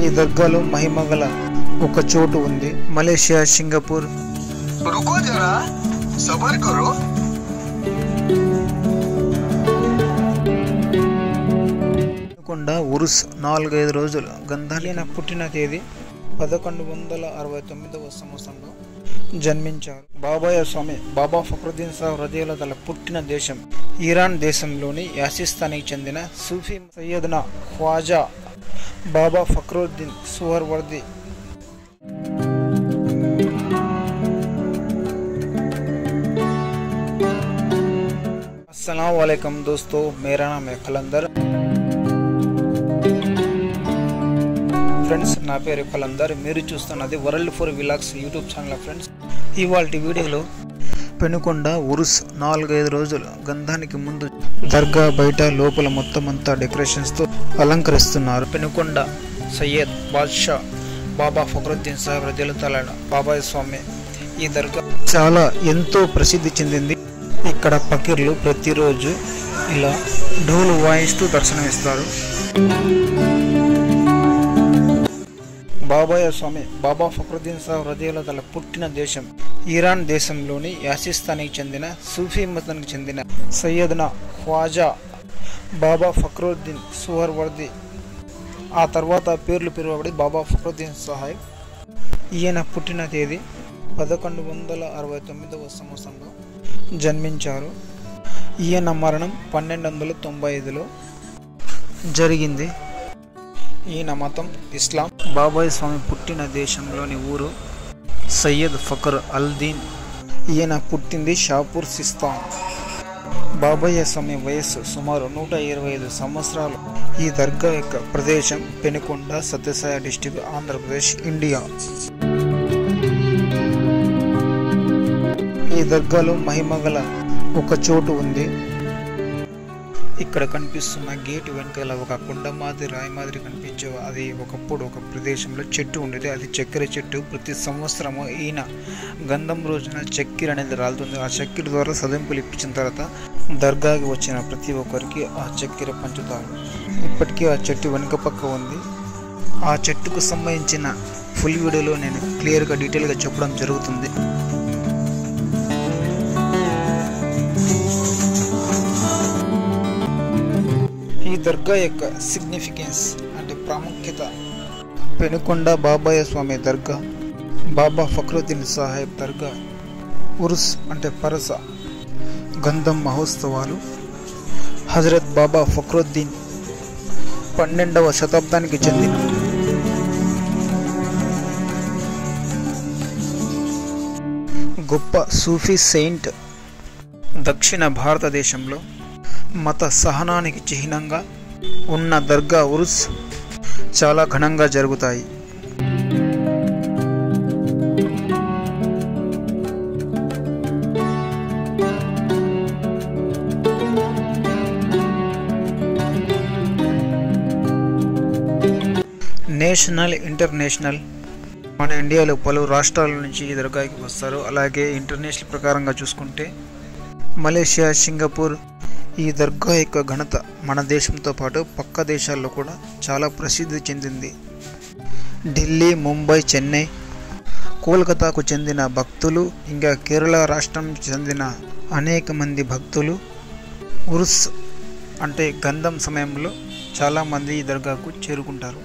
ఈ దర్గాలో మహిమగల ఒక చోటు ఉంది, మలేషియా, సింగపూర్. रुको जरा सबर करो. ఉరుస్ 4-5 రోజులు గంధాలీన పుట్టిన తేదీ 1169వ సంవత్సరంలో జన్మించారు. బాబాయ స్వామి బాబా ఫక్రుద్దీన్ సాహెబ్ రదియల్లాహు పుట్టిన దేశం ఇరాన్ దేశంలోని యాసిస్తానికి చెందిన సూఫీ సయ్యద్నా ఖ్వాజా బాబా ఫక్రుద్దీన్ సుహర్వర్ది. अस्सलाम वालेकुम दोस्तों, मेरा नाम है कलंदर. ఫ్రెండ్స్, నా పేరు కలందర్. మీరు చూస్తున్నది world for vlogs YouTube channel. Friends, ఇవాల్టి వీడియోలో పెనుకొండ ఉరుస్ 4-5 రోజులు గంధానికి ముందు దర్గా బయట లోపల మొత్తం అంతా డెకరేషన్స్తో అలంకరిస్తున్నారు. పెనుకొండ సయ్యద్ బాద్షా బాబా ఫక్రుద్దీన్ సాహెబ్ రదియల్లాహు బాబాయ్ స్వామి ఈ దర్గా చాలా ఎంతో ప్రసిద్ధి చెందింది. ఇక్కడ ఫకీర్లు ప్రతిరోజు ఇలా ఢోలు వాయిస్తూ దర్శనమిస్తారు. బాబాయ స్వామి బాబా ఫక్రుద్దీన్ సాహెబ్ రదియల్లాహు పుట్టిన దేశం ఇరాన్ దేశంలోని యాసిస్తానికి చెందిన సూఫీ మతానికి చెందిన సయ్యద్నా ఖ్వాజా బాబా ఫక్రుద్దీన్ సుహర్వర్ది. ఆ తర్వాత పేర్లు పిలువబడి బాబా ఫక్రుద్దీన్ సాహెబ్. ఈయన పుట్టిన తేదీ 1169వ సంవత్సరంలో జన్మించారు. ఈయన మరణం 1295లో జరిగింది. ఈయన మతం ఇస్లాం. బాబాయ్ స్వామి పుట్టిన దేశంలోని ఊరు సయ్యద్ ఫఖర్ అల్-దీన్. ఈయన పుట్టింది షాపూర్ సిస్తాన్. బాబాయ్య స్వామి వయస్సు సుమారు 125 సంవత్సరాలు. ఈ దర్గా యొక్క ప్రదేశం పెనుకొండ, సత్యసాయి డిస్టిక్, ఆంధ్రప్రదేశ్, ఇండియా. ఈ దర్గాలో మహిమగల ఒక చోటు ఉంది. ఇక్కడ కనిపిస్తున్న గేటు వెనకాల ఒక కొండ మాదిరి, రాయి మాదిరి కనిపించే అది ఒకప్పుడు ఒక ప్రదేశంలో చెట్టు ఉండేది. అది చక్కెర చెట్టు. ప్రతి సంవత్సరము ఈయన గంధం రోజున చక్కెర అనేది రాలుతుంది. ఆ చక్కెర ద్వారా సదింపులు ఇప్పించిన తర్వాత దర్గాకి వచ్చిన ప్రతి ఒక్కరికి ఆ చక్కెర పంచుతారు. ఇప్పటికీ ఆ చెట్టు వెనుక పక్క ఉంది. ఆ చెట్టుకు సంబంధించిన ఫుల్ వీడియోలో నేను క్లియర్గా డీటెయిల్గా చెప్పడం జరుగుతుంది. ఈ దర్గా యొక్క సిగ్నిఫికెన్స్ అంటే ప్రాముఖ్యత. పెనుకొండ బాబాయ స్వామి దర్గా, బాబా ఫక్రుద్దీన్ సాహెబ్ దర్గా, ఉరుస్ అంటే పరస, గంధం మహోత్సవాలు, హజరత్ బాబా ఫక్రుద్దీన్ 12వ శతాబ్దానికి చెందిన గొప్ప సూఫీ సెయింట్. దక్షిణ భారతదేశంలో మత సహనానికి చిహ్నంగా ఉన్న దర్గా ఉరుస్ చాలా ఘనంగా జరుగుతాయి. నేషనల్, ఇంటర్నేషనల్, మన ఇండియాలో పలు రాష్ట్రాల నుంచి ఈ దర్గాకి వస్తారు. అలాగే ఇంటర్నేషనల్ ప్రకారంగా చూసుకుంటే మలేషియా, సింగపూర్. ఈ దర్గా యొక్క ఘనత మన దేశంతో పాటు పక్క దేశాల్లో కూడా చాలా ప్రసిద్ధి చెందింది. ఢిల్లీ, ముంబై, చెన్నై, కోల్కతాకు చెందిన భక్తులు, ఇంకా కేరళ రాష్ట్రం చెందిన అనేక మంది భక్తులు ఉరుస్ అంటే గంధం సమయంలో చాలామంది ఈ దర్గాకు చేరుకుంటారు.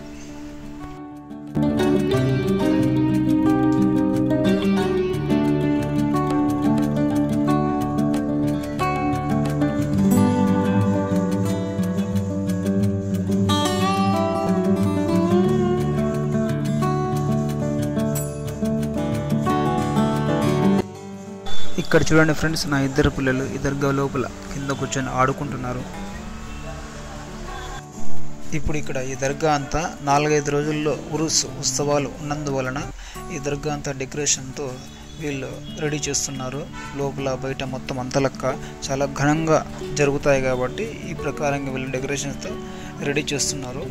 ఇక్కడ చూడండి ఫ్రెండ్స్, నా ఇద్దరు పిల్లలు ఈ దర్గా లోపల కింద కూర్చొని ఆడుకుంటున్నారు. ఇప్పుడు ఇక్కడ ఈ దర్గా అంతా 4-5 రోజుల్లో ఉరుస్ ఉత్సవాలు ఉన్నందువలన ఈ దర్గా అంతా డెకరేషన్తో వీళ్ళు రెడీ చేస్తున్నారు. లోపల బయట మొత్తం అంత లెక్క చాలా ఘనంగా జరుగుతాయి కాబట్టి ఈ ప్రకారంగా వీళ్ళు డెకరేషన్స్తో రెడీ చేస్తున్నారు.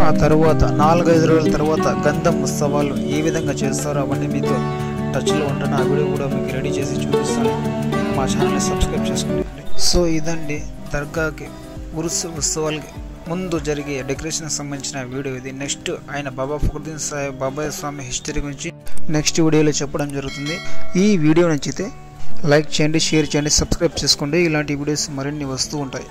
ఆ తర్వాత 4-5 రోజుల తర్వాత గంధం ఉత్సవాలు ఏ విధంగా చేస్తారో అవన్నీ మీతో టచ్లో ఉంటాను. ఆ వీడియో కూడా మీకు రెడీ చేసి చూపిస్తాను. మా ఛానల్ని సబ్స్క్రైబ్ చేసుకోండి. సో ఇదండి దర్గాకి ఉరుస్ ఉత్సవాలకి ముందు జరిగే డెకరేషన్ సంబంధించిన వీడియో ఇది. నెక్స్ట్ ఆయన బాబా ఫక్రుద్దీన్ సాహెబ్ బాబాయ్ స్వామి హిస్టరీ గురించి నెక్స్ట్ వీడియోలో చెప్పడం జరుగుతుంది. ఈ వీడియో నచ్చితే లైక్ చేయండి, షేర్ చేయండి, సబ్స్క్రైబ్ చేసుకోండి. ఇలాంటి వీడియోస్ మరిన్ని వస్తూ ఉంటాయి.